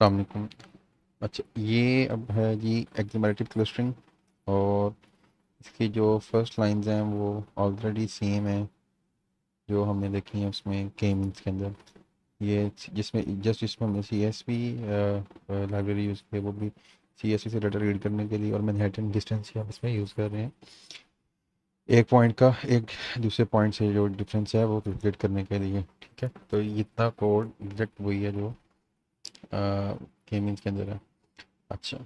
अस्सलाम वालेकुम। अच्छा, ये अब है जी एग्लोमेरेटिव क्लस्टरिंग। और इसकी जो फर्स्ट लाइंस हैं वो ऑलरेडी सेम है जो हमने देखी हैं उसमें के मीन्स के अंदर। ये जिसमें जिसमें हमने C S P library use की है, वो भी सी एस पी से डाटा रीड करने के लिए, और मैनहट्टन डिस्टेंस ही हम इसमें यूज़ कर रहे हैं। एक पॉइंट का एक दूसरे पॉइंट से जो डिफरेंस है वो कैलकुलेट करने के लिए। ठीक है, तो ये इतना कोड एग्जैक्ट वही है जो के मीन्स के अंदर है। अच्छा,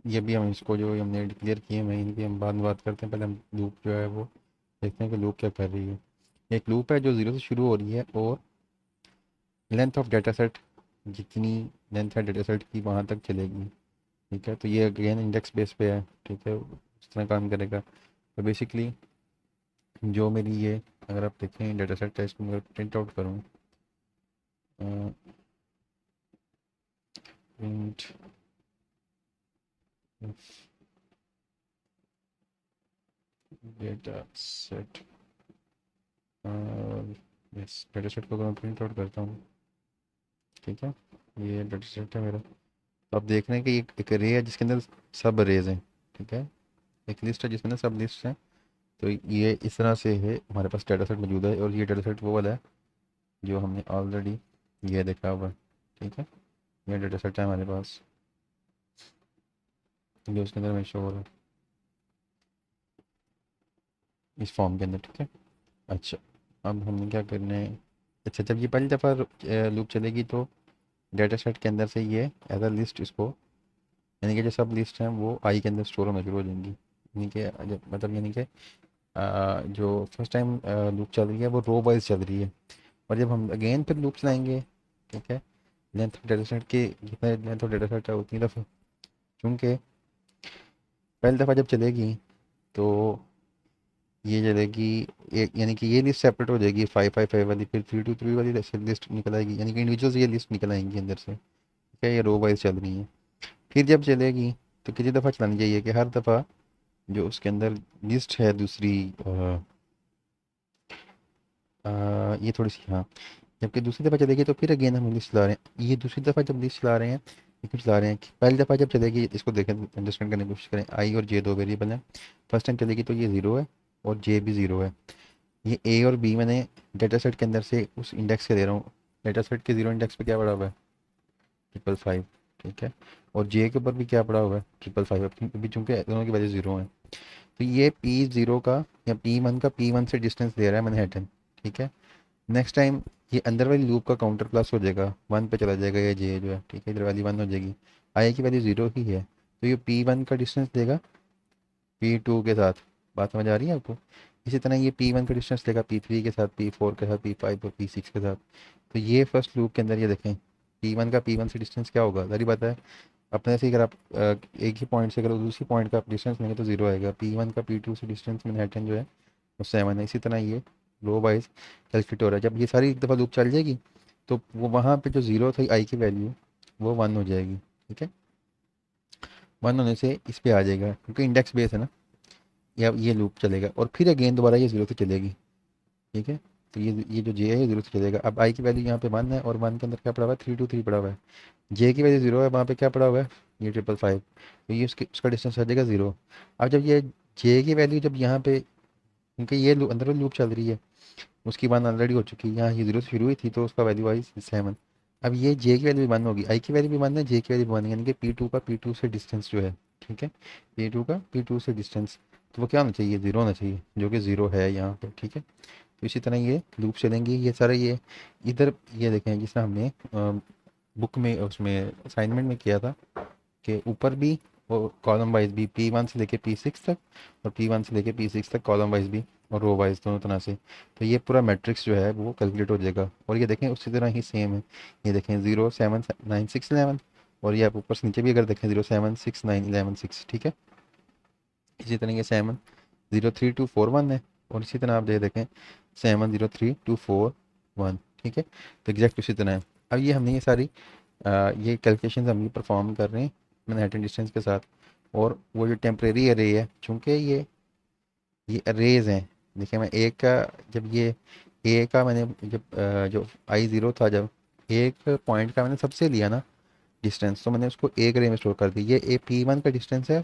ये भी हम इसको जो हमने डिक्लेयर किए हैं इनकी हम बाद में बात करते हैं। पहले हम लूप जो है वो देखते हैं कि लूप क्या कर रही है। एक लूप है जो ज़ीरो से शुरू हो रही है और लेंथ ऑफ डाटा सेट, जितनी लेंथ है डाटा सेट की वहाँ तक चलेगी। ठीक है, तो ये अगेन इंडेक्स बेस पे है। ठीक है, उस तरह काम करेगा। तो बेसिकली जो मेरी ये, अगर आप देखें डाटा सेट है, इसको मैं प्रिंट आउट करूँ, print data set, yes data set को अगर मैं प्रिंट आउट करता हूँ, ठीक है, ये डाटा सेट है मेरा। तो आप देख रहे हैं कि एक रे है जिसके अंदर सब रेज हैं। ठीक है, एक लिस्ट है जिसमें ना सब लिस्ट हैं। तो ये इस तरह से है, हमारे पास डाटा सेट मौजूद है, और ये डाटा सेट वो वाला है जो हमने ऑलरेडी ये देखा हुआ है। ठीक है, ये डाटा सेट है हमारे पास जो उसके अंदर में शो हो रहा है इस फॉर्म के अंदर। ठीक है, अच्छा, अब हमने क्या करना है। अच्छा, जब ये पहली दफ़ा लूप चलेगी तो डाटा सेट के अंदर से ये एज अ लिस्ट इसको, यानी कि जो सब लिस्ट हैं वो आई के अंदर स्टोर होना शुरू हो जाएंगी। यानी कि मतलब यानी कि जो फर्स्ट टाइम लूप चल रही है वो रो वाइज चल रही है। और जब हम अगेन फिर लूप चलाएंगे, ठीक है, लेंथ ऑफ डेटा सेट के जितना लेंथ ऑफ डेटा सेट है उतनी दफ़ा, चूँकि पहली दफ़ा जब चलेगी तो ये चलेगी एक, यानी कि ये लिस्ट सेपरेट हो जाएगी 555 वाली, फिर 323 वाली लिस्ट निकल आएगी, यानी कि इंडिविजुअल्स ये लिस्ट निकल आएंगी अंदर से। ठीक है, ये रो वाइज चल रही है। फिर जब चलेगी तो कितनी दफ़ा चलानी चाहिए कि हर दफ़ा जो उसके अंदर लिस्ट है दूसरी, ये थोड़ी सी, हाँ, जबकि दूसरी दफ़ा चलेगी तो फिर अगेन हम लिस्ट चला रहे हैं। ये दूसरी दफ़ा जब लिस्ट चला रहे हैं, ये क्यों चला रहे हैं कि पहली दफ़ा जब चलेगी, इसको देखें, अंडरस्टैंड करने की कोशिश करें। आई और जे दो वेरिएबल हैं। फर्स्ट टाइम चलेगी तो ये ज़ीरो है और जे भी ज़ीरो है। ये ए और बी मैंने डेटा सेट के अंदर से उस इंडेक्स के दे रहा हूँ। डेटा सेट के ज़ीरो इंडेक्स पे क्या पड़ा हुआ है, 555। ठीक है, और जे के ऊपर भी क्या पड़ा हुआ है, 555, अभी चूँकि दोनों की वैल्यू ज़ीरो है। तो ये पी ज़ीरो का या पी वन का पी वन से डिस्टेंस दे रहा है मैनहट्टन। ठीक है, नेक्स्ट टाइम ये अंदर वाली लूप का काउंटर प्लस हो जाएगा, वन पे चला जाएगा, ये जे जो है। ठीक है, इधर वाली वन हो जाएगी, आई की वैल्यू ज़ीरो ही है। तो ये पी वन का डिस्टेंस देगा पी टू के साथ। बात समझ आ रही है आपको? इसी तरह ये पी वन का डिस्टेंस लेगा पी थ्री के साथ, पी फोर के साथ, पी फाइव और पी सिक्स के साथ। तो ये फर्स्ट लूप के अंदर ये देखें, पी वन का पी वन से डिस्टेंस क्या होगा, सारी बात है। अपने से अगर आप एक ही पॉइंट से अगर दूसरी पॉइंट का डिस्टेंस लेंगे तो जीरो आएगा। पी वन का पी टू से डिस्टेंस मैनहट्टन जो है वो सेवन है। इसी तरह ये लो वाइज कैलकुलेट हो रहा है। जब ये सारी एक दफ़ा लूप चल जाएगी तो वो वहाँ पे जो ज़ीरो थी आई की वैल्यू, वो वन हो जाएगी। ठीक है, वन होने से इस पे आ जाएगा क्योंकि इंडेक्स बेस है ना। या ये लूप चलेगा और फिर अगेन दोबारा ये ज़ीरो से चलेगी। ठीक है, तो ये जो जे है ये ज़ीरो से चलेगा। अब आई की वैल्यू यहाँ पे वन है और वन के अंदर क्या पड़ा हुआ है, 323 पड़ा हुआ है। जे की वैल्यू ज़ीरो है, वहाँ पे क्या पड़ा हुआ है, ये 555। तो ये उसका डिस्टेंस आ जाएगा ज़ीरो। अब जब ये जे की वैल्यू जब यहाँ पे, क्योंकि ये अंदर वाली लूप चल रही है, उसकी वन ऑलरेडी हो चुकी है, यहाँ ये ज़ीरो से शुरू हुई थी तो उसका वैल्यू आई सेवन। अब ये जे की वैल्यू भी वन होगी, आई की वैल्यू भी वन है, जे की वैल्यू भी वन है, यानी कि पी टू का पी टू से डिस्टेंस जो है, ठीक है, पी टू का पी टू से डिस्टेंस, तो वो क्या होना चाहिए, ज़ीरो होना चाहिए, जो कि ज़ीरो है यहाँ पे। ठीक है, तो इसी तरह ये लूप चलेंगी ये सारा। ये इधर ये देखें जिस तरह हमने बुक में उसमें असाइनमेंट में किया था कि ऊपर भी वो कॉलम वाइज भी पी वन से लेके पी सिक्स तक, और पी वन से लेके पी सिक्स तक कॉलम वाइज भी और रो वाइज दोनों तरह से। तो ये पूरा मैट्रिक्स जो है वो कैलकुलेट हो जाएगा। और ये देखें उसी तरह ही सेम है। ये देखें 0 7 9 6 11, और ये आप ऊपर से नीचे भी अगर देखें 0 7 6 9 11 6। ठीक है, इसी तरह ये 7 0 3 2 4 1 है। और इसी तरह आप ये देखें 7 0 3 2 4 1। ठीक है, तो एग्जैक्ट उसी तरह है। अब ये हमने ये सारी ये कैलकुलेशन हम ये परफॉर्म कर रहे हैं मैनहट्टन डिस्टेंस के साथ। और वो जो टेम्परेरी अरे है, चूँकि ये अरेज हैं। देखिए मैं एक का, जब ये ए का मैंने जब जो आई ज़ीरो था, जब एक पॉइंट का मैंने सबसे लिया ना डिस्टेंस, तो मैंने उसको एक रे में स्टोर कर दी। ये ए P1 का डिस्टेंस है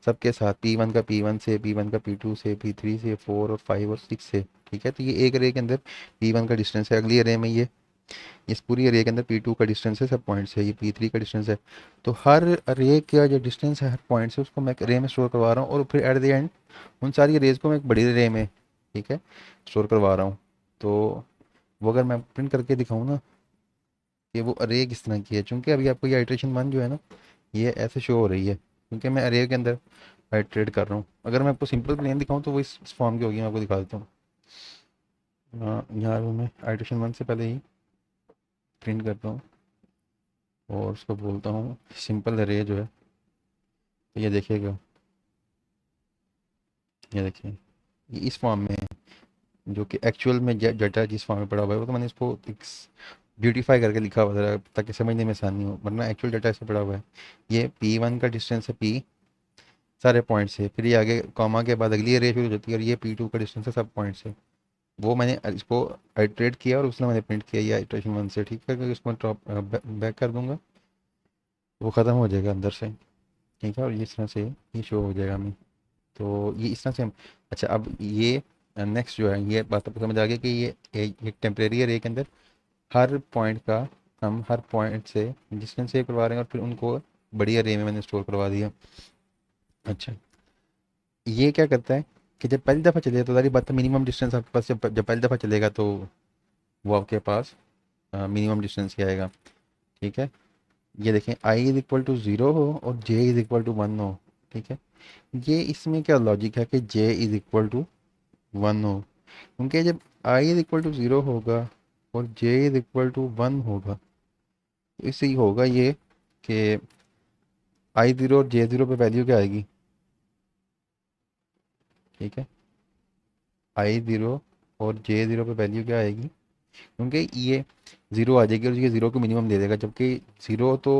सबके साथ, P1 का P1 से, P1 का P2 से, P3 से, 4 और 5 और 6 से, ठीक है। तो ये एक रे के अंदर P1 का डिस्टेंस है। अगली रे में ये इस पूरी रे के अंदर P2 का डिस्टेंस है सब पॉइंट से, ये P3 का डिस्टेंस है। तो हर रे का जो डिस्टेंस है हर पॉइंट से, उसको मैं एक रे में स्टोर करवा रहा हूँ, और फिर एट द एंड उन सारी रेज को मैं एक बड़ी रे में, ठीक है, स्टोर करवा रहा हूँ। तो वो अगर मैं प्रिंट करके दिखाऊँ ना कि वो अरे किस तरह की है, चूंकि अभी आपको ये आइट्रेशन 1 जो है ना, ये ऐसे शो हो रही है क्योंकि मैं अरे के अंदर आइट्रेट कर रहा हूँ। अगर मैं आपको सिंपल प्लेन दिखाऊँ तो वो इस फॉर्म की होगी, मैं आपको दिखा देता हूँ। यहाँ पे मैं आइट्रेशन 1 से पहले ही प्रिंट करता हूँ और उसको बोलता हूँ सिंपल अरे जो है। तो ये देखिएगा, ये देखिए ये इस फॉर्म में है, जो कि एक्चुअल में डाटा जिस फॉर्म में पड़ा हुआ है, वो तो मैंने इसको ब्यूटीफाई करके लिखा हुआ था ताकि समझने में आसानी हो, वरना एक्चुअल डाटा ऐसे पड़ा हुआ है। ये P1 का डिस्टेंस है P सारे पॉइंट से, फिर ये आगे कॉमा के बाद अगली रे शुरू हो जाती है, और ये P2 का डिस्टेंस है सब पॉइंट से। वो मैंने इसको आइट्रेट किया और उसने मैंने प्रिंट किया ये आइट्रेशन 1 से, ठीक है। क्योंकि इसको ड्रॉप बैक कर दूंगा, वो ख़त्म हो जाएगा अंदर से, ठीक है। और ये इस तरह से ये शो हो जाएगा हमें। तो ये इस तरह से हम, अच्छा अब ये नेक्स्ट जो है, ये बात आपको समझ आ गई कि ये टेम्परेरी है रे के अंदर हर पॉइंट का, हम हर पॉइंट से डिस्टेंस सेव करवा रहे हैं और फिर उनको बड़ी रे में मैंने स्टोर करवा दिया। अच्छा, ये क्या करता है कि जब पहली दफ़ा चलेगा तो सारी बात है, मिनिमम डिस्टेंस आपके पास, जब पहली दफ़ा चलेगा तो वो आपके पास मिनिमम डिस्टेंस ही आएगा, ठीक है। ये देखें I is equal to zero हो और जे इज इक्वल टू वन हो, ठीक है। ये इसमें क्या लॉजिक है कि जे इज इक्वल टू वन हो, क्योंकि जब I is equal to zero होगा और जे इज इक्वल टू वन होगा, तो इससे ही होगा ये कि आई ज़ीरो और जे ज़ीरो पे वैल्यू क्या आएगी, ठीक है। आई ज़ीरो और जे ज़ीरो पे वैल्यू क्या आएगी, क्योंकि ये ज़ीरो आ जाएगी और ये ज़ीरो को मिनिमम दे देगा, जबकि ज़ीरो तो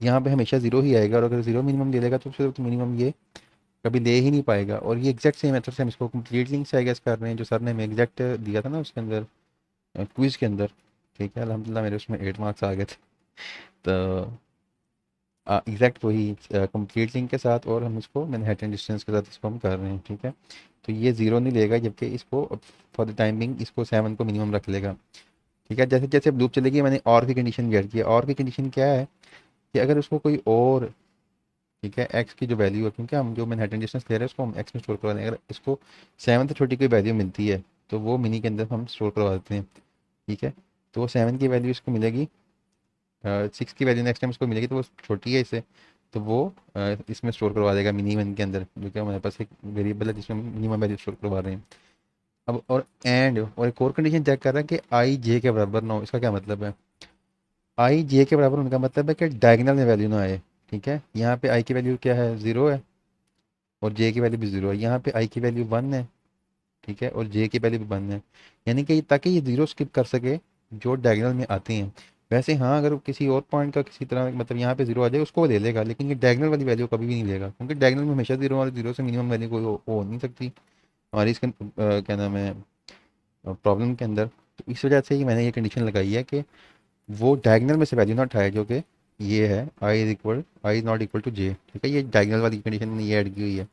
यहाँ पे हमेशा ज़ीरो ही आएगा, और अगर ज़ीरो मिनिमम दे देगा तो फिर तो मिनिमम ये कभी दे ही नहीं पाएगा। और ये एग्जैक्ट सेम मेथड से हम इसको कंप्लीट लिंक से आई गेस कर रहे हैं, जो सर ने हमें एग्जैक्ट दिया था ना उसके अंदर, क्विज़ के अंदर, ठीक है। अल्हम्दुलिल्लाह मेरे उसमें 8 मार्क्स आ गए थे। तो एग्जैक्ट वही कंप्लीट लिंक के साथ, और हम इसको मैनहट्टन डिस्टेंस के साथ इसको हम कर रहे हैं, ठीक है। तो ये ज़ीरो नहीं लेगा, जबकि इसको फॉर द टाइमिंग इसको 7 को मिनिमम रख लेगा, ठीक है। जैसे जैसे लूप चलेगी, मैंने और की कंडीशन गेट की है। और की कंडीशन क्या है कि अगर उसको कोई और, ठीक है, एक्स की जो वैल्यू है, क्योंकि हम जो मैनहट्टन डिस्टेंस ले रहे हैं उसको हम एक्स में स्टोर करवा दें, अगर इसको 7 से छोटी कोई वैल्यू मिलती है तो वो मिनी के अंदर हम स्टोर करवा देते हैं, ठीक है। तो वो 7 की वैल्यू इसको मिलेगी, 6 की वैल्यू नेक्स्ट टाइम उसको मिलेगी तो वो छोटी है इससे, तो वो इसमें स्टोर करवा देगा मिनी वन के अंदर, जो कि हमारे पास एक वेरिएबल है जिसमें मिनिमम वैल्यू स्टोर करवा रहे हैं। अब और एक और कंडीशन चेक कर रहा है कि आई जे के बराबर ना हो। इसका क्या मतलब है, आई जे के बराबर होने का मतलब है कि डायगनल में वैल्यू ना आए, ठीक है। यहाँ पे आई की वैल्यू क्या है, ज़ीरो है, और जे की वैल्यू भी ज़ीरो है। यहाँ पे आई की वैल्यू वन है, ठीक है, और जे की वैल्यू भी वन है, यानी कि ताकि ये ज़ीरो स्किप कर सके जो डायगनल में आती हैं। वैसे हाँ, अगर किसी और पॉइंट का किसी तरह मतलब यहाँ पे ज़ीरो आ जाए उसको वो ले लेगा, लेकिन ये डायगनल वाली वैल्यू कभी भी नहीं लेगा, क्योंकि डायगनल में हमेशा ज़ीरो और ज़ीरो से मिनिमम वैल्यू कोई हो नहीं सकती हमारी इसके क्या नाम है प्रॉब्लम के अंदर। तो इस वजह से ही मैंने ये कंडीशन लगाई है कि वो डायगनल में से वैल्यू ना उठाए, जो कि ये है I is not equal to जे, ठीक है। ये डायगनल वाली कंडीशन मैंने ये ऐड की हुई है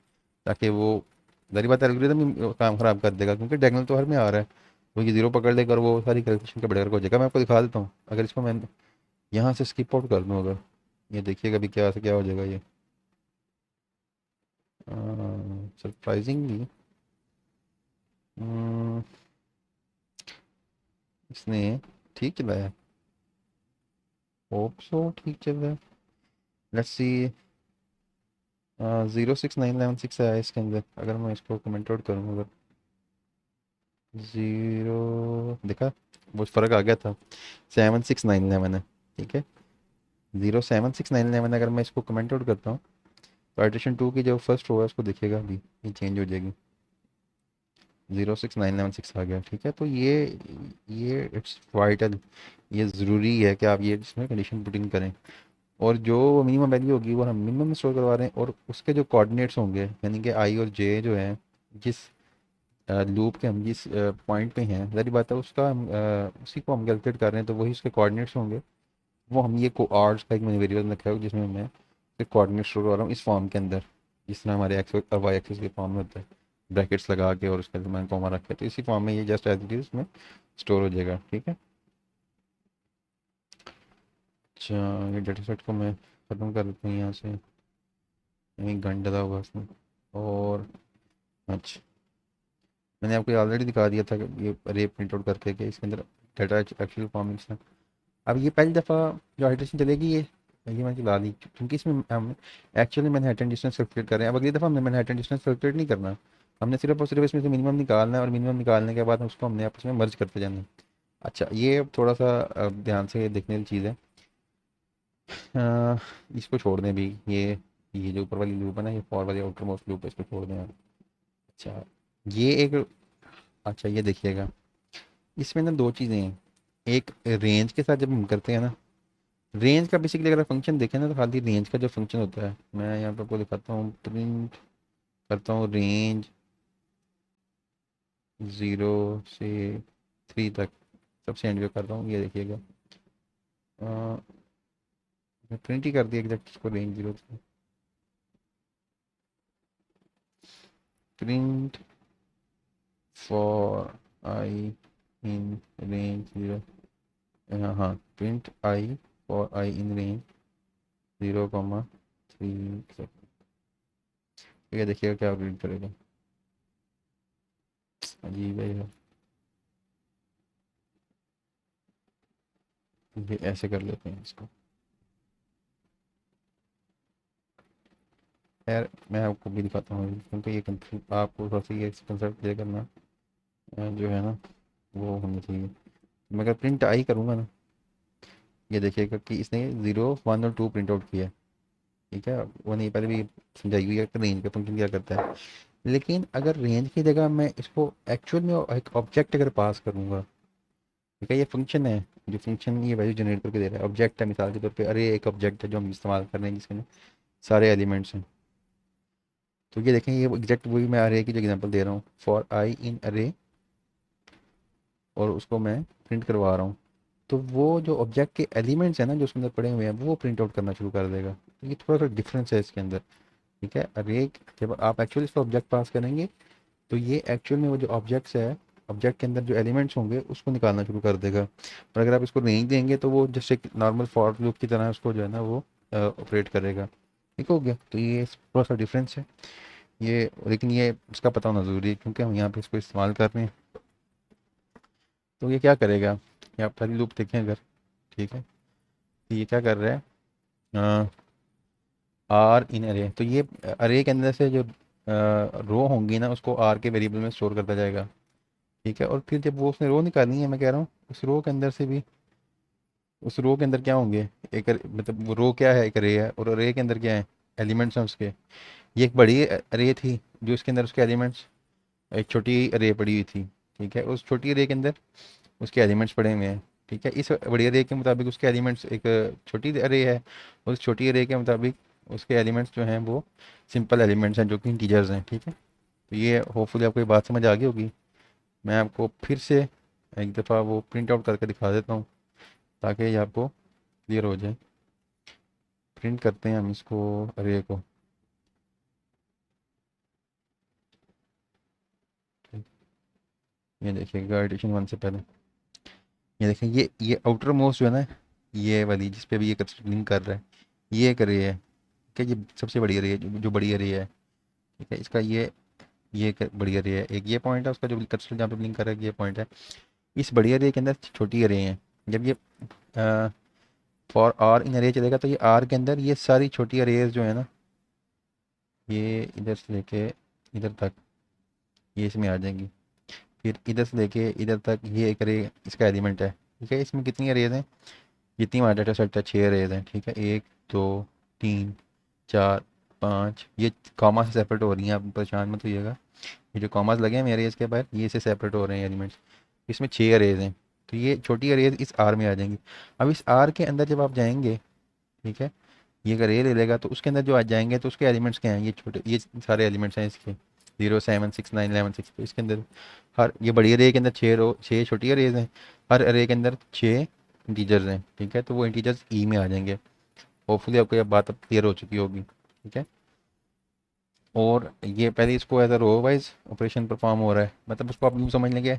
ताकि वो, जारी बात है, एल्गोरिदम ही काम ख़राब कर देगा, क्योंकि डायगनल तो हर में आ रहा है। वो ये ज़ीरो पकड़ लेकर वो सारी कैलकुलेशन का बड़ा हो जाएगा। मैं आपको दिखा देता हूँ, अगर इसको मैं यहाँ से स्किप आउट कर दूँ, अगर ये देखिएगा अभी क्या से क्या हो जाएगा ये, सरप्राइजिंगली इसने ठीक चलाया, होप सो ठीक चल रहा है। लेट्स सी, 06911 आया इसके अंदर। अगर मैं इसको कमेंट आउट करूँ, अगर ज़ीरो देखा, वो फ़र्क आ गया था, 7691 है, ठीक है। 07691, अगर मैं इसको कमेंट आउट करता हूँ तो आइट्रेशन 2 की जो फर्स्ट रो है उसको देखिएगा, अभी ये चेंज हो जाएगी, 06916 आ गया, ठीक है। तो ये इट्स वाइटल, ये ज़रूरी है कि आप ये इसमें कंडीशन पुट इन करें, और जो मिनिमम वैल्यू होगी वो हम मिनिमम में स्टोर करवा रहे हैं, और उसके जो कोऑर्डिनेट्स होंगे, यानी कि आई और जे जो हैं, जिस लूप के हम जिस पॉइंट पे हैं, जारी बात है उसका हम उसी को हम कैलकुलेट कर रहे हैं, तो वही उसके कोऑर्डिनेट्स होंगे, वो हम ये को आर्ट्स का एक मैंने वेरिएबल रखा है जिसमें मैं कोऑर्डिनेट स्टोर कर रहा हूँ इस फॉर्म के अंदर, जिस तरह हमारे एक्स और वाई एक्सिस के फॉर्म में होता है, ब्रैकेट्स लगा के और उसके अंदर मैंने कॉमा रखा है, तो इसी फॉर्म में ये जस्ट एज इट इज उसमें स्टोर हो जाएगा। ठीक है, अच्छा ये डेटा सेट को मैं ख़त्म कर देता हूँ यहाँ से, यहीं गन डला हुआ इसमें। और अच्छा, मैंने आपको ऑलरेडी दिखा दिया था कि ये अरे प्रिंट आउट करके कि इसके अंदर डाटा एक्चुअल फॉर्म है। अब ये पहली दफ़ा जो हाइड्रेशन चलेगी ये मैंने चला दी, क्योंकि इसमें हम एक्चुअली मैनहट्टन डिस्टेंस कैलकुलेट कर रहे हैं। अब अगली दफ़ा हमने मैनहट्टन डिस्टेंस कैलकुलेट नहीं करना, हमने सिर्फ और सिर्फ इसमें से मिनिमम निकालना है और मिनिमम निकालने के बाद उसको हमने आपस में मर्ज करते जाना है। अच्छा ये थोड़ा सा ध्यान से देखने वाली चीज़ है। अ, इसको छोड़ दें भी, ये जो ऊपर वाली लूप है ना, ये फॉर वाली आउटर मोस्ट लूप है, इसको छोड़ दें आप। अच्छा ये एक, अच्छा ये देखिएगा, इसमें ना दो चीज़ें हैं। एक रेंज के साथ जब हम करते हैं ना, रेंज का बेसिकली अगर फंक्शन देखें ना, तो खाली रेंज का जो फंक्शन होता है, मैं यहाँ पे आपको दिखाता हूँ, प्रिंट करता हूँ रेंज 0 से 3 तक, सबसे एंड पे कर रहा हूँ, ये देखिएगा। प्रिंट ही कर दिया एग्जैक्ट इसको, रेंज 0 से print for I in range 0, हाँ हाँ, print I for I in range 0, 3 तक। ये देखिएगा क्या प्रिंट करेगा, अजीब है यार। ये ऐसे कर लेते हैं इसको, यार मैं आपको भी दिखाता हूँ, क्योंकि ये आपको थोड़ा सा ये कंसेप्ट क्लियर करना जो है ना वो होना चाहिए। मैं अगर प्रिंट आई करूँगा ना, ये देखिएगा कि इसने 0, 1 और 2 प्रिंट आउट किया है। ठीक है, वो नहीं पहले भी समझाई हुई है कि रेंज का फंक्शन क्या करता है। लेकिन अगर रेंज की जगह मैं इसको एक्चुअल में एक ऑब्जेक्ट अगर पास करूँगा, ठीक है, ये फंक्शन है, जो फंक्शन ये वैल्यू जनरेट करके दे रहा है, ऑब्जेक्ट है, मिसाल के तौर पे अरे एक ऑब्जेक्ट है जो हम इस्तेमाल कर रहे हैं जिसके सारे एलिमेंट्स हैं। तो ये देखें, ये एग्जैक्ट वही मैं अरे की जो एग्जांपल दे रहा हूँ, फॉर आई इन अरे, और उसको मैं प्रिंट करवा रहा हूँ। तो वो जो ऑब्जेक्ट के एलिमेंट्स हैं ना जो उसके अंदर पड़े हुए हैं, वो प्रिंट आउट करना शुरू कर देगा। तो ये थोड़ा सा डिफरेंस है इसके अंदर। ठीक है, अरे जब आप एक्चुअली इसका ऑब्जेक्ट पास करेंगे, तो ये एक्चुअल में वो जो ऑब्जेक्ट्स है, ऑब्जेक्ट के अंदर जो एलिमेंट्स होंगे उसको निकालना शुरू कर देगा। और अगर आप इसको रेंज देंगे तो वो जैसे एक नॉर्मल फॉर लूप की तरह उसको जो है ना वो ऑपरेट करेगा। ठीक हो गया, तो ये थोड़ा सा डिफरेंस है ये, लेकिन ये उसका पता होना ज़रूरी है क्योंकि हम यहाँ पे इसको इस्तेमाल कर रहे हैं। तो ये क्या करेगा, ये आप पहली लूप देखें अगर, ठीक है, तो ये क्या कर रहा है, आर इन अरे, तो ये अरे के अंदर से जो रो होंगी ना उसको आर के वेरिएबल में स्टोर करता जाएगा। ठीक है, और फिर जब वो उसने रो निकालनी है, मैं कह रहा हूँ उस रो के अंदर से भी, उस रो के अंदर क्या होंगे, एक मतलब वो रो क्या है, एक अरे है, और अरे के अंदर क्या है, एलिमेंट्स हैं उसके। ये एक बड़ी अरे थी जो इसके अंदर उसके एलिमेंट्स, एक छोटी अरे पड़ी हुई थी। ठीक है, उस छोटी अरे के अंदर उसके एलिमेंट्स पड़े हुए हैं। ठीक है, इस बड़ी अरे के मुताबिक उसके एलिमेंट्स, एक छोटी अरे है, उस छोटी अरे के मुताबिक उसके एलिमेंट्स जो हैं वो सिंपल एलिमेंट्स हैं जो कि इंटीजर्स हैं। ठीक है, तो ये होपफुली आपको ये बात समझ आ गई होगी। मैं आपको फिर से एक दफ़ा वो प्रिंट आउट करके दिखा देता हूँ ताकि ये आपको क्लियर हो जाए। प्रिंट करते हैं हम इसको, अरे को, ये देखिएगा एडिशन 1 से पहले, ये देखें, ये आउटर मोस्ट जो है ना, ये वाली जिस पे भी ये लिंक कर रहा है, ये एक अरे है। ठीक है, ये सबसे बड़ी अरे है, जो बड़ी अरे है। ठीक है, इसका ये एक बड़ी अरे है, एक ये पॉइंट है उसका जो कर्सर जहाँ पे लिंक कर रहा है, ये पॉइंट है। इस बड़ी अरे के अंदर छोटी अरे हैं। जब ये फॉर आर इन अरे चलेगा तो ये आर के अंदर ये सारी छोटी अरेज जो है ना, ये इधर से लेके इधर तक ये इसमें आ जाएंगी। फिर इधर से लेके इधर तक ये एक अरे इसका एलिमेंट है। ठीक है, इसमें कितनी अरेज हैं, जितनी हमारा डाटा सेट है 6 अरेज हैं। ठीक है, 1, 2, 3, 4, 5, ये कॉमा से सेपरेट हो रही हैं, आप परेशान मत होइएगा। ये जो कॉमास लगे हैं मेरे अरेज के बाहर, ये से सेपरेट हो रहे हैं एलिमेंट्स। इसमें 6 अरेज हैं, तो ये छोटी अरेज इस आर में आ जाएंगी। अब इस आर के अंदर जब आप जाएंगे, ठीक है, ये अगर ए ले लेगा तो उसके अंदर जो आ जाएंगे तो उसके एलिमेंट्स क्या हैं, ये छोटे, ये सारे एलिमेंट्स हैं इसके, 0, 7, 6, 9, 11, 6। तो इसके अंदर हर ये बड़ी अरे के अंदर 6 छोटी अरेज हैं, हर अरे के अंदर 6 इंटीजर्स हैं, ठीक है, तो वो इंटीजर्स ई में आ जाएंगे। होपफुली आपको ये बात अब क्लियर हो चुकी होगी, ठीक है। और ये पहले इसको as a row wise operation perform हो रहा है, मतलब उसको आप यूँ समझ लेंगे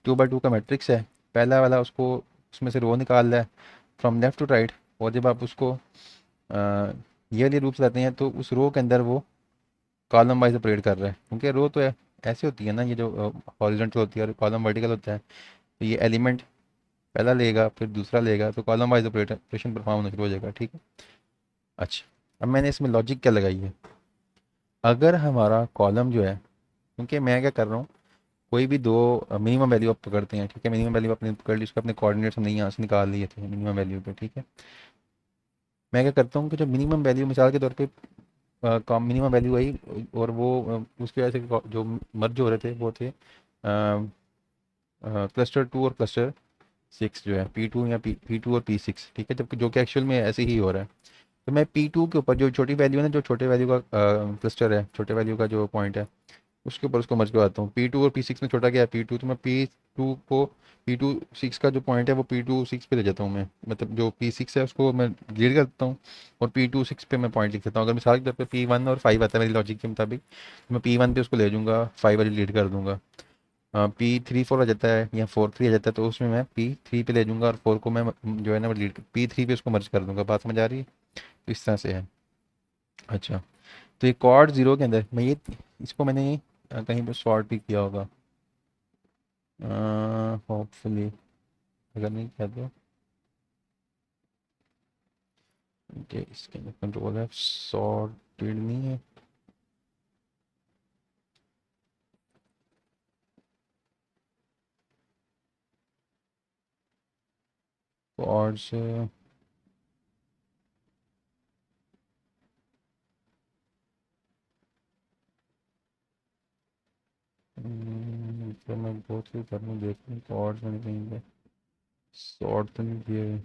2 बाई 2 का मैट्रिक्स है। पहला वाला उसको उसमें से रो निकाल रहा है फ्रॉम लेफ्ट टू राइट, और जब आप उसको ये वाली रूप लाते हैं तो उस रो के अंदर वो कॉलम वाइज ऑपरेट कर रहा है, क्योंकि रो तो ऐसे होती है ना, ये जो हॉरिजॉन्टल होती है और कॉलम वर्टिकल होता है, तो ये एलिमेंट पहला लेगा फिर दूसरा लेगा, तो कॉलम वाइज ऑपरेशन परफॉर्म होना शुरू हो जाएगा, ठीक है। अच्छा, अब मैंने इसमें लॉजिक क्या लगाई है, अगर हमारा कॉलम जो है, क्योंकि मैं क्या कर रहा हूँ, कोई भी दो मिनिमम वैल्यू आप पकड़ते हैं, ठीक है, मिनिमम वैल्यू आपने पकड़ ली, उसके अपने कोऑर्डिनेट्स हमने यहाँ से निकाल लिए थे मिनिमम वैल्यू पे, ठीक है। मैं क्या करता हूँ कि जो मिनिमम वैल्यू मिसाल के तौर पे मिनिमम वैल्यू आई, और वो उसकी वजह से जो मर्ज हो रहे थे वो थे क्लस्टर 2 और क्लस्टर 6 जो है P2 या P2 और P6, ठीक है, जबकि जो कि एक्चुअल में ऐसे ही हो रहा है। तो मैं P2 के ऊपर जो छोटी वैल्यू है ना, जो छोटे वैल्यू का क्लस्टर है, छोटे वैल्यू का जो पॉइंट है, उसके ऊपर उसको मर्ज करवाता हूँ। P2 और P6 में छोटा क्या है P2, तो मैं P2 को P2 6 का जो पॉइंट है वो P2 6 पे ले जाता हूँ मैं, मतलब जो P6 है उसको मैं डिलीट कर देता हूँ और P2 6 पे मैं पॉइंट लिख देता हूँ। अगर मिसाल के तौर पे P1 और 5 आता है मेरी लॉजिक के मुताबिक, तो मैं P1 पे उसको ले जाऊँगा, 5 वाली डिलीट कर दूंगा। P3 4 आ जाता है या 4 3 आ जाता है, तो उसमें मैं P3 पे ले जाऊँगा और 4 को मैं जो है ना वो डिलीट P3 पे उसको मर्ज कर दूंगा। बात समझ आ रही है? तो इस तरह से है। अच्छा, तो ये कॉर्ड जीरो के अंदर मैं ये इसको मैंने कहीं पर सॉर्ट भी किया होगा होपफुली, अगर नहीं किया तो कि इसके अंदर कंट्रोल है, सॉर्टेड नहीं है। कॉर्ड्स तो मैं बहुत ही करने देख रहा हूँ, कॉर्ड्स मैंने कहीं पे सॉर्ट तो नहीं किए हुए,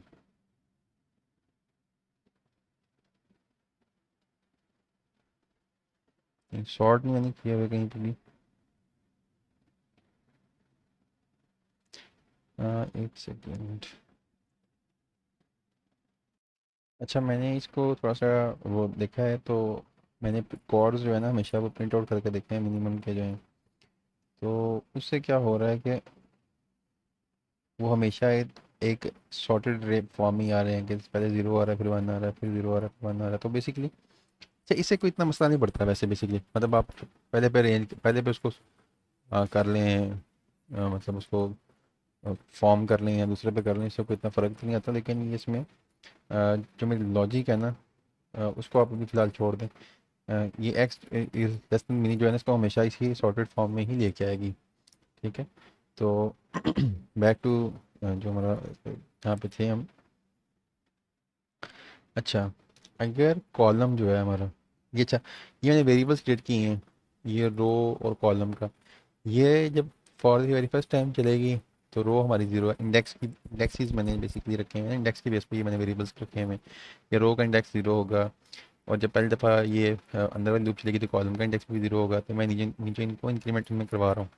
शॉर्ट नहीं मैंने किया हुआ कहीं पे भी। एक सेकेंड। अच्छा, मैंने इसको थोड़ा सा वो देखा है, तो मैंने कॉर्ड्स जो है ना हमेशा वो प्रिंट आउट करके देखे हैं मिनिमम के जो हैं, तो उससे क्या हो रहा है कि वो हमेशा एक सॉर्टेड रे फॉर्म में ही आ रहे हैं, कि पहले जीरो आ रहा है फिर वन आ रहा है फिर जीरो आ रहा है फिर वन आ रहा है, तो बेसिकली अच्छा इससे कोई इतना मसला नहीं पड़ता वैसे बेसिकली, मतलब आप पहले पे उसको कर लें, मतलब उसको फॉर्म कर लें या दूसरे पे कर लें, इससे कोई इतना फ़र्क तो नहीं आता, लेकिन ये इसमें जो मेरी लॉजिक है ना, उसको आप अभी फ़िलहाल छोड़ दें। ये एक्स लेस देन मिनी जो है ना, इसको हमेशा इसी सॉर्टेड फॉर्म में ही लेके आएगी, ठीक है। तो बैक टू जो हमारा यहाँ पे थे हम। अच्छा, अगर कॉलम जो है हमारा ये, अच्छा ये मैंने वेरिएबल्स क्रिएट किए हैं, ये रो और कॉलम का, ये जब for the very first time चलेगी तो रो हमारी जीरो है, इंडेक्सेस मैंने बेसिकली रखे हुए हैं, इंडेक्स के बेस पे ये मैंने वेरिएबल्स रखे हुए हैं। ये रो का इंडेक्स जीरो होगा, और जब पहली दफ़ा ये अंदर वाली लूप चलेगी तो कॉलम का इंडेक्स भी जीरो होगा, तो मैं नीचे नीचे इनको इंक्रीमेंट में करवा रहा हूँ।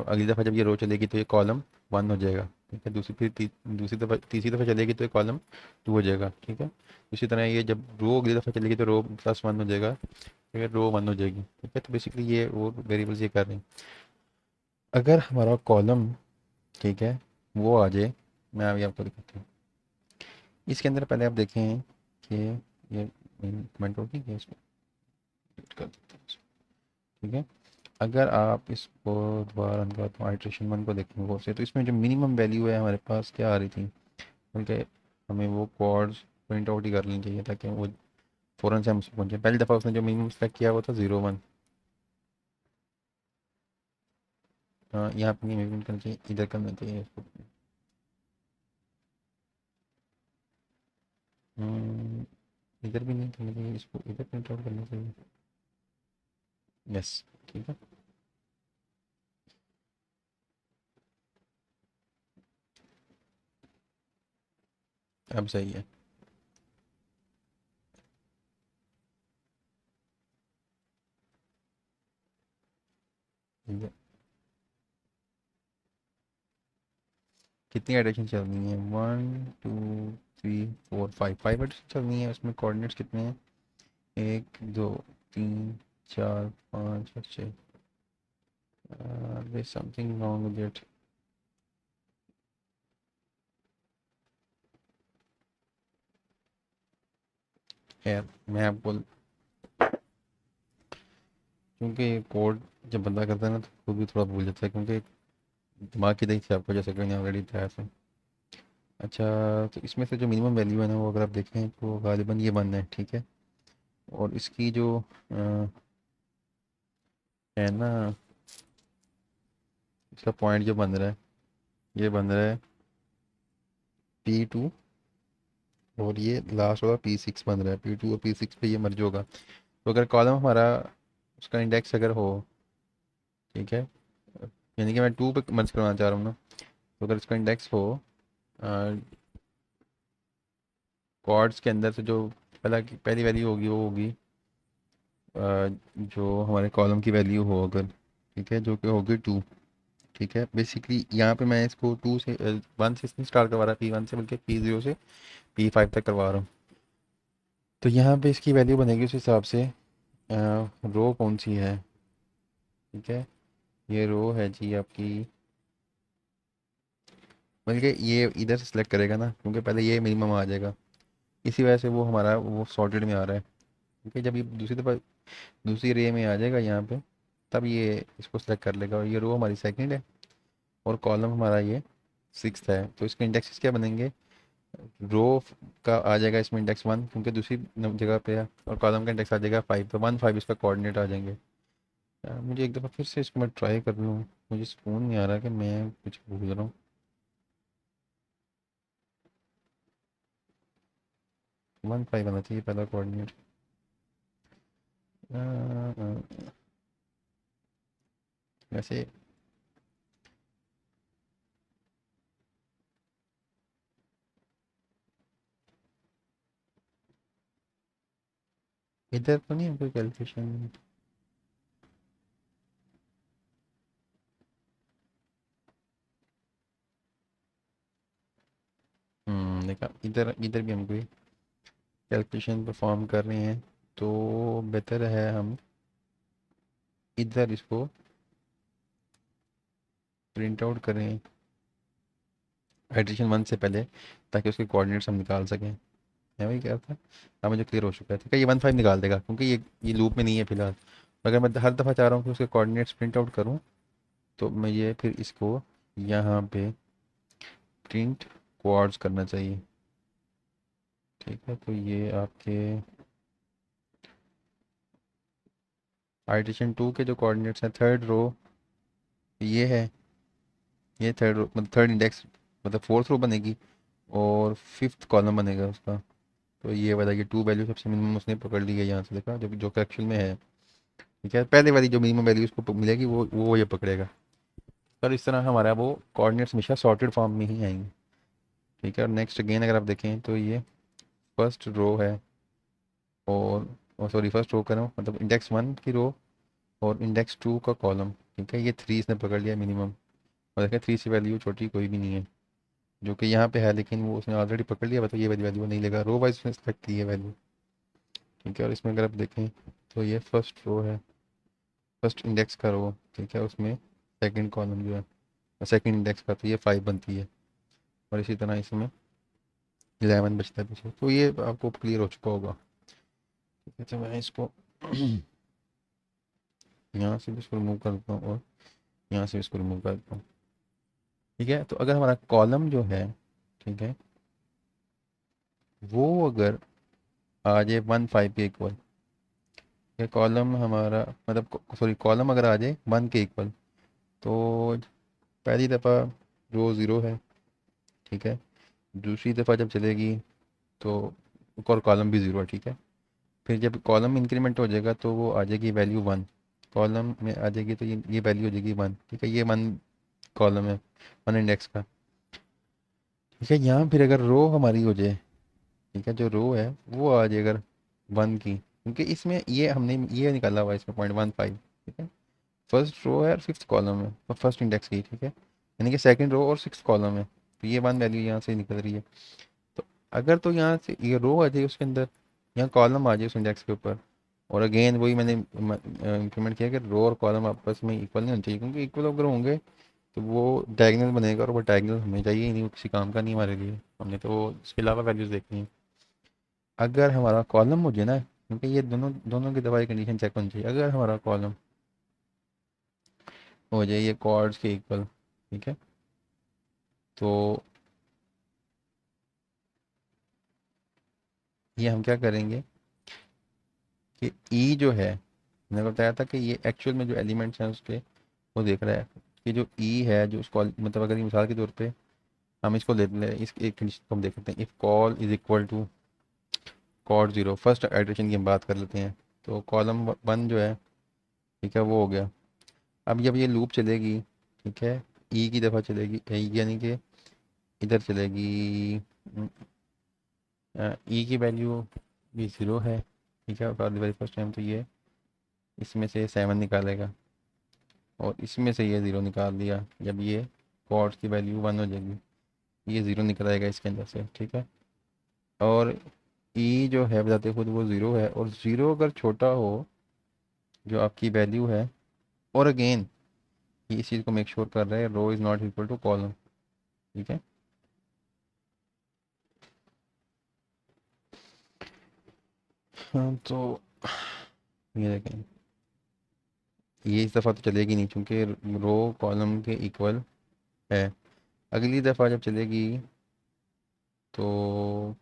अगली दफ़ा जब ये रो चलेगी तो ये कॉलम 1 हो जाएगा, ठीक है। दूसरी दफ़ा तीसरी दफ़ा चलेगी तो ये कॉलम 2 हो जाएगा, ठीक है। इसी तरह ये जब रो अगली दफ़ा चलेगी तो रो +1 हो जाएगा, ठीक है, रो 1 हो जाएगी, ठीक है। तो बेसिकली ये वो वेरिएबल्स ये कर रहे हैं। अगर हमारा कॉलम, ठीक है, वो आ जाए, मैं अभी आपको दिखाता हूँ। इसके अंदर पहले आप देखें कि ये कमेंट होगी कि इसको edit कर देते हैं इसको, ठीक है। अगर आप इसको दोबारा रन करते हो, आइट्रेशन 1 को देखें गौर से, तो इसमें जो मिनिमम वैल्यू है हमारे पास क्या आ रही थी, बल्कि हमें वो कॉर्ड्स प्रिंट आउट ही कर लेनी चाहिए ताकि वो फ़ौरन से हम उसको पहुँचे। पहली दफ़ा उसने जो मिनिमम सेलेक्ट किया वो था 0 1। हाँ, यहाँ पर नहीं मिनिमम करना चाहिए, इधर करना चाहिए इसको। हम्म, इधर भी नहीं करना चाहिए, इसको इधर प्रिंट आउट करना चाहिए। यस, ठीक है, अब सही है, ठीक है। कितनी एडिशन चलनी है? 1 2 3 4 5, 5 एडिशन चलनी है। उसमें कोऑर्डिनेट्स कितने हैं? 1 2 3 4 5 और 6। there's something wrong with it। खैर मैं आपको, क्योंकि कोड जब बंदा करता है ना तो खुद भी थोड़ा भूल जाता है, क्योंकि दिमाग की नहीं थी आपको, जैसे कि मैंने ऑलरेडी बताया था। अच्छा, तो इसमें से जो मिनिमम वैल्यू है ना, वो अगर आप देखें तो गालिबन ये 1 है, ठीक है। और इसकी जो है ना, इसका पॉइंट जो बन रहा है, ये बन रहा है P2, और ये लास्ट वाला P6 बन रहा है। P2 और P6 पे ये मर्ज होगा। तो अगर कॉलम हमारा, उसका इंडेक्स अगर हो, ठीक है, यानी कि मैं 2 पे मर्ज करवाना चाह रहा हूँ ना, तो अगर इसका इंडेक्स हो कॉर्ड्स के अंदर से, जो पहली वैल्यू होगी वो होगी जो हमारे कॉलम की वैल्यू हो अगर, ठीक है, जो कि होगी 2। ठीक है, बेसिकली यहाँ पे मैं इसको 1 से नहीं स्टार्ट करवा रहा, P1 से, बल्कि P0 से P5 तक करवा रहा हूँ। तो यहाँ पे इसकी वैल्यू बनेगी उस हिसाब से। रो कौन सी है? ठीक है, ये रो है जी आपकी, बल्कि ये इधर से सिलेक्ट करेगा ना, क्योंकि पहले ये मिनिमम आ जाएगा, इसी वजह से वो हमारा वो सॉर्टेड में आ रहा है। क्योंकि जब ये दूसरी दफ़ा दूसरी रे में आ जाएगा यहाँ पे, तब ये इसको सिलेक्ट कर लेगा। और ये रो हमारी सेकंड है और कॉलम हमारा ये 6th है। तो इसके इंडेक्सेस क्या बनेंगे? रो का आ जाएगा इसमें इंडेक्स 1, क्योंकि दूसरी जगह पे है, और कॉलम का इंडेक्स आ जाएगा 5, तो 1 5 इसका कोऑर्डिनेट आ जाएंगे। मुझे एक दफ़ा फिर से इसको मैं ट्राई कर लूँ, मुझे सुकून नहीं आ रहा कि मैं कुछ भूल रहा हूँ। 1 5 आना चाहिए पहला कोऑर्डिनेट। वैसे इधर तो नहीं है कोई कैलकुलेशन? देखा, इधर इधर भी हम कोई कैलकुलेशन परफॉर्म कर रहे हैं, तो बेहतर है हम इधर इसको प्रिंट आउट करें हाइड्रेशन 1 से पहले, ताकि उसके कोऑर्डिनेट्स हम निकाल सकें। मैं वही कह रहा था, अब मुझे क्लियर हो चुका है। ठीक है, ये 1 5 निकाल देगा, क्योंकि ये लूप में नहीं है फिलहाल। अगर मैं हर दफ़ा चाह रहा हूँ कि उसके कोऑर्डिनेट्स प्रिंट आउट करूँ, तो मैं ये फिर इसको यहाँ पे प्रिंट कोऑर्ड्स करना चाहिए। ठीक है, तो ये आपके हाइड्रेशन 2 के जो कोऑर्डिनेट्स हैं, थर्ड रो ये है, ये थर्ड रो मतलब थर्ड इंडेक्स, मतलब फोर्थ रो बनेगी, और फिफ्थ कॉलम बनेगा उसका। तो ये वाला, ये 2 वैल्यू सबसे मिनिमम उसने पकड़ ली है यहाँ से, देखा, जो जो एक्चुअल में है। ठीक है, पहले वाली जो मिनिमम वैल्यू उसको मिलेगी वो ये पकड़ेगा। और इस तरह हमारा वो कोऑर्डिनेट्स हमेशा सॉर्टेड फॉर्म में ही आएंगे। ठीक है, और नेक्स्ट अगेन अगर आप देखें तो ये फर्स्ट रो है, और सॉरी फर्स्ट रो करो, मतलब इंडेक्स 1 की रो और इंडेक्स 2 का कॉलम। ठीक है, ये 3 इसने पकड़ लिया मिनिमम। और देखें 3 से वैल्यू छोटी कोई भी नहीं है, जो कि यहाँ पे है, लेकिन वो उसने ऑलरेडी पकड़ लिया। तो ये वाली वैल्यू नहीं लेगा, रो वाइज उसने सेलेक्ट की है वैल्यू। ठीक है, और इसमें अगर आप देखें तो ये फर्स्ट रो है, फर्स्ट इंडेक्स का रो। ठीक है, उसमें सेकंड कॉलम जो है सेकंड इंडेक्स का, तो ये 5 बनती है। और इसी तरह इसमें 11 बचता है पीछे। तो ये आपको क्लियर हो चुका होगा। ठीक है, तो मैं इसको यहाँ से भी इसको रिमूव कर देता हूँ, और यहाँ से भी इसको रिमूव कर देता हूँ। ठीक है, तो अगर हमारा कॉलम जो है, ठीक है, वो अगर आ जाए 1 5 के इक्वल, ये कॉलम हमारा, मतलब सॉरी, कॉलम अगर आ जाए 1 के इक्वल, तो पहली दफ़ा रो ज़ीरो है। ठीक है, दूसरी दफ़ा जब चलेगी तो एक और कॉलम भी ज़ीरो है। ठीक है, फिर जब कॉलम इंक्रीमेंट हो जाएगा तो वो आ जाएगी वैल्यू 1, कॉलम में आ जाएगी, तो ये वैल्यू हो जाएगी 1। ठीक है, ये 1 कॉलम है, 1 इंडेक्स का। ठीक है, यहाँ फिर अगर रो हमारी हो जाए, ठीक है, जो रो है वो आ जाए अगर 1 की, क्योंकि इसमें ये हमने ये निकाला हुआ है इसमें पॉइंट 1 5। ठीक है, फर्स्ट रो है और फिफ्थ कॉलम है, और फर्स्ट इंडेक्स की। ठीक है, यानी कि सेकंड रो और सिक्स कॉलम है। तो ये वन वैल्यू यहाँ से निकल रही है। तो अगर तो यहाँ से ये रो आ जाए उसके अंदर, यहाँ कॉलम आ जाए उस इंडेक्स के ऊपर, और अगेन वही मैंने इंप्लीमेंट किया कि रो और कॉलम आपस में इक्वल नहीं होने चाहिए, क्योंकि इक्वल अगर होंगे तो वो डायगोनल बनेगा, और वो डायगोनल हमें चाहिए ही नहीं, वो किसी काम का नहीं हमारे लिए, हमने तो इसके अलावा वैल्यूज़ देखनी है। अगर हमारा कॉलम हो जाए ना, क्योंकि ये दोनों दोनों की दवाई कंडीशन चेक होनी चाहिए, अगर हमारा कॉलम हो जाए ये कॉर्ड्स के इक्वल, ठीक है, तो ये हम क्या करेंगे कि ई जो है, मैंने बताया था कि ये एक्चुअल में जो एलिमेंट्स हैं उसके वो देख रहा है कि जो ई है जो उसको, मतलब अगर ये मिसाल के तौर पे हम इसको ले लें, इस एक कंडीशन को हम देख सकते हैं, if col is equal to cod zero, first iteration की हम बात कर लेते हैं, तो कॉलम वन जो है, ठीक है, वो हो गया। अब जब ये लूप चलेगी, ठीक है, ई की दफ़ा चलेगी, यानी कि इधर चलेगी, ई की वैल्यू भी ज़ीरो है, ठीक है, for the very first time, तो ये इसमें से 7 निकालेगा, और इसमें से ये ज़ीरो निकाल दिया, जब ये कॉर्ड्स की वैल्यू 1 हो जाएगी, ये ज़ीरो निकल आएगा इसके अंदर से, ठीक है। और ई जो है बताते खुद वो ज़ीरो है, और ज़ीरो अगर छोटा हो जो आपकी वैल्यू है, और अगेन ये इस चीज़ को मेक श्योर कर रहा है row is not equal to column, ठीक है। हाँ, तो ये देखें, ये इस दफ़ा तो चलेगी नहीं क्योंकि रो कॉलम के इक्वल है। अगली दफ़ा जब चलेगी तो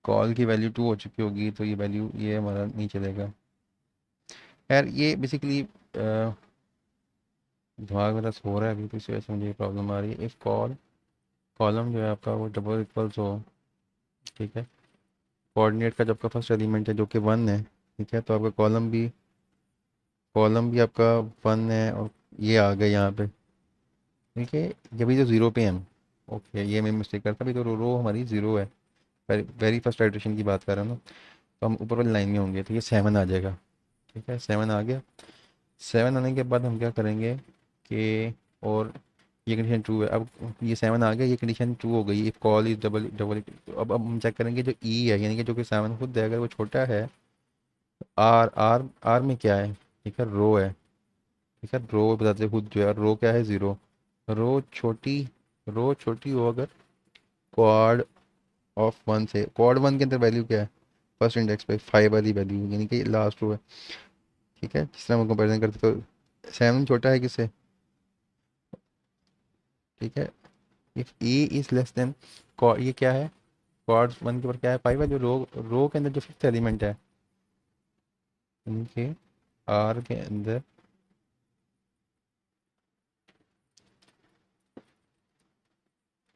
कॉल की वैल्यू 2 हो चुकी होगी, तो ये वैल्यू ये हमारा नहीं चलेगा। खैर ये बेसिकली दिमाग मेरा सो रहा है अभी, तो इस वजह से मुझे ये प्रॉब्लम आ रही है। इफ़ कॉलम जो है आपका वो डबल इक्वल्स हो, ठीक है, कोऑर्डिनेट का जो आपका फर्स्ट एलिमेंट है जो कि 1 है, ठीक है, तो आपका कॉलम भी आपका 1 है, और ये आ गया यहाँ पे, ठीक है, जब ये जो ज़ीरो पे हैं हम, ओके, ये मैं मिस्टेक करता भी, तो रो हमारी ज़ीरो है, वेरी फर्स्ट आइटरेशन की बात कर रहा हूँ ना, तो हम ऊपर वाली लाइन में होंगे, तो ये 7 आ जाएगा, ठीक है, 7 आ गया। 7 आने के बाद हम क्या करेंगे कि, और ये कंडीशन ट्रू है, अब ये 7 आ गया, ये कंडीशन ट्रू हो गई, if col is double double, तो अब हम चेक करेंगे जो ई है, यानी कि जो कि 7 खुद है, अगर वो छोटा है, आर आर आर में क्या है, ठीक है, रो है, ठीक है, रो बताते खुद जो है, रो क्या है, ज़ीरो, रो छोटी रो छोटी हो अगर क्वाड ऑफ 1 से, क्वाड 1 के अंदर वैल्यू क्या है, फर्स्ट इंडेक्स पे 5 वाली वैल्यू, यानी कि लास्ट रो है, ठीक है, जिस तरह हम कंपेरिजन करते तो 7 छोटा है किससे, ठीक है, if A is less than, ये क्या है, क्वाड 1 के ऊपर क्या है, 5 है, जो रो के अंदर जो फिफ्थ एलिमेंट है, यानी कि आर के अंदर,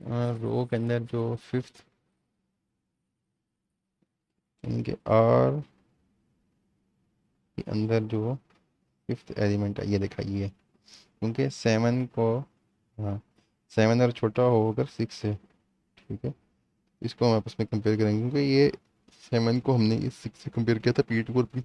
रो के अंदर जो फिफ्थ, यानी कि आर के अंदर जो फिफ्थ एलिमेंट है, ये दिखाइए, क्योंकि 7 को, हाँ, 7 और छोटा हो अगर 6 से, ठीक है, इसको हम आपस में कंपेयर करेंगे, क्योंकि ये 7 को हमने इस 6 से कंपेयर किया था, पीट और पी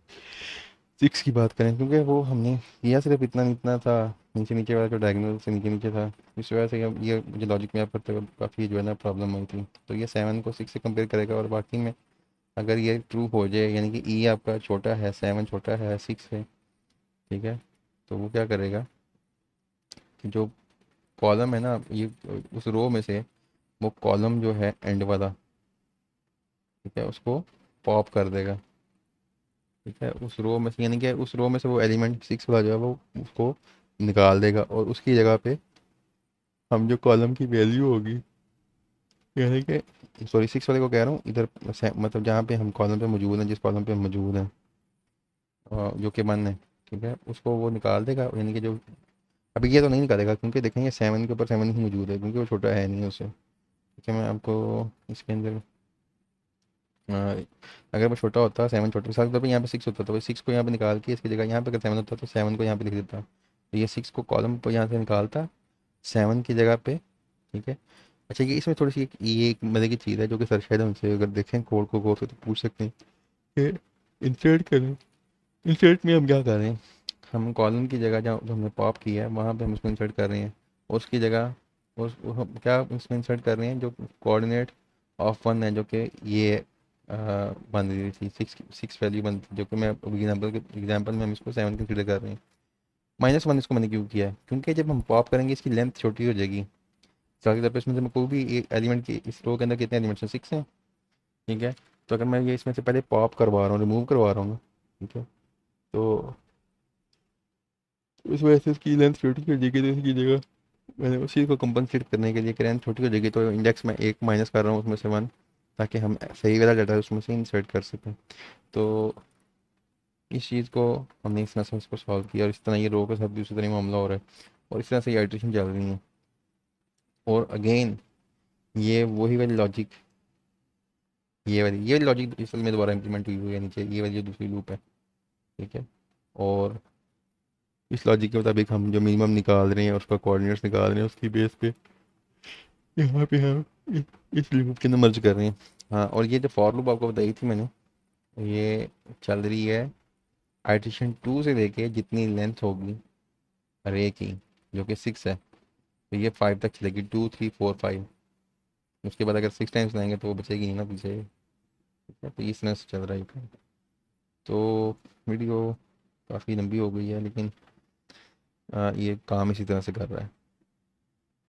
6 की बात करें, क्योंकि वो हमने किया सिर्फ इतना इतना था, नीचे नीचे वाला जो डायगोनल से नीचे नीचे था, इस वजह से ये मुझे लॉजिक में आप करते हुए काफ़ी जो है ना प्रॉब्लम आई थी। तो ये 7 को 6 से कंपेयर करेगा, और बाकी में अगर ये ट्रू हो जाए, यानी कि ई आपका छोटा है, 7 छोटा है 6 से, ठीक है, तो वो क्या करेगा कि जो कॉलम है ना, ये उस रो में से वो कॉलम जो है एंड वाला, ठीक है, उसको पॉप कर देगा, ठीक है, उस रो में से, यानी कि उस रो में से वो एलिमेंट 6 वाला जो है वो उसको निकाल देगा, और उसकी जगह पे हम जो कॉलम की वैल्यू होगी, यानी कि सॉरी 6 वाले को कह रहा हूँ इधर, मतलब जहाँ पे हम कॉलम पे मौजूद हैं, जिस कॉलम पे हम मौजूद हैं, जो कि 1 है, ठीक है, उसको वो निकाल देगा, यानी कि जो, अभी ये तो नहीं निकालेगा क्योंकि देखेंगे 7 के ऊपर 7 ही मौजूद है, क्योंकि वो छोटा है नहीं उससे, ठीक है, मैं आपको इसके अंदर, अ, अगर वो छोटा होता, 7 छोटा, मिसाल के तौर पर यहाँ पे 6 होता, तो वो 6 को यहाँ पे निकाल के इसकी जगह यहाँ पे अगर 7 होता तो 7 को यहाँ पे लिख देता, तो ये 6 को कॉलम पर यहाँ से निकालता 7 की जगह पे, ठीक है। अच्छा, ये इसमें थोड़ी सी ये एक मजे की चीज़ है जो कि सर शायद हमसे अगर देखें कोड को गौर से तो पूछ सकते हैं कि इंसर्ट करें, इंसर्ट में हम क्या कर रहे हैं, हम कॉलम की जगह जहाँ जो हमने पॉप किया है वहाँ पे हम उसको इंसर्ट कर रहे हैं, और उसकी जगह वो हम क्या इसमें इंसर्ट कर रहे हैं, जो कोऑर्डिनेट ऑफ वन है, जो कि ये बन रही थी, सिक्स सिक्स वैल्यू बन जो कि मैं एग्जाम्पल में हम इसको सेवन कंसिडर कर रहे हैं। -1 इसको मैंने क्यों किया है, क्योंकि जब हम पॉप करेंगे इसकी लेंथ छोटी हो जाएगी। मिसाल के तौर पर इसमें से मैं कोई भी एक एलिमेंट की, इस रो के अंदर कितने एलिमेंट्स हैं, 6 हैं, ठीक है। तो अगर मैं ये इसमें से पहले पॉप करवा रहा हूँ, रिमूव करवा रहा हूँ ना, ठीक है, तो इस वजह से इसकी लेंथ छोटी हो जाएगी। तो इसकी जगह मैंने उसी को कंपनसेट करने के लिए लेंथ छोटी हो जाएगी, तो इंडेक्स में एक माइनस कर रहा हूँ उसमें से 1, ताकि हम सही वाला डाटा उसमें से इंसर्ट कर सकें। तो इस चीज़ को हमने इस तरह से इसको सॉल्व किया, और इस तरह ये रो के साथ भी उसी तरह मामला हो रहा है, और इस तरह से ये आइट्रेशन चल रही है। और अगेन ये वही वाली लॉजिक, ये लॉजिक इस में दोबारा इंप्लीमेंट हुई है नीचे, ये वाली जो दूसरी लूप है, ठीक है। और इस लॉजिक के मुताबिक हम जो मिनिमम निकाल रहे हैं, उसका कोऑर्डिनेट्स निकाल रहे हैं, उसकी बेस पे यहाँ पे हम इस लूप के अंदर मर्ज कर रहे हैं। हाँ, और ये जो फॉर लूप आपको बताई थी मैंने, ये चल रही है आइट्रेशन 2 से लेके जितनी लेंथ होगी अरे की, जो कि 6 है, तो ये 5 तक चलेगी, 2 3 4 5। उसके बाद अगर 6 टाइम्स लाएंगे तो वो बचेगी नहीं ना पीछे, ठीक है। तो इस तरह से चल रहा है ये काम। तो वीडियो काफ़ी लंबी हो गई है, लेकिन ये काम इसी तरह से कर रहा है।